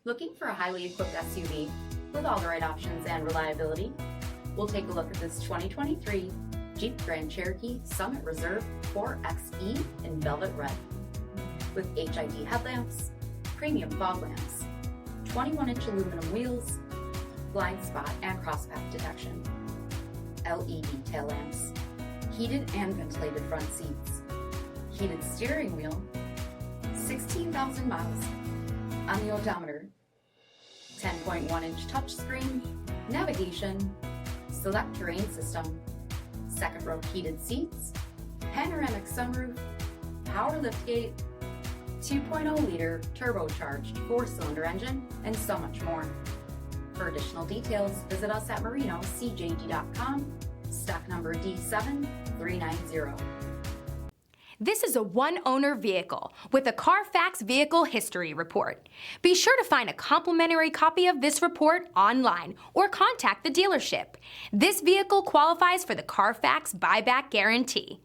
Looking for a highly equipped SUV with all the right options and reliability? We'll take a look at this 2023 Jeep Grand Cherokee Summit Reserve 4xe in velvet red. With HID headlamps, premium fog lamps, 21-inch aluminum wheels, blind spot and crosspath detection, LED tail lamps, heated and ventilated front seats, heated steering wheel, 16,000 miles on the odometer, 10.1-inch touchscreen, navigation, select terrain system, second row heated seats, panoramic sunroof, power liftgate, 2.0-liter turbocharged 4-cylinder engine, and so much more. For additional details, visit us at marinocjd.com, stock number D7390. This is a one-owner vehicle with a CARFAX vehicle history report. Be sure to find a complimentary copy of this report online or contact the dealership. This vehicle qualifies for the CARFAX buyback guarantee.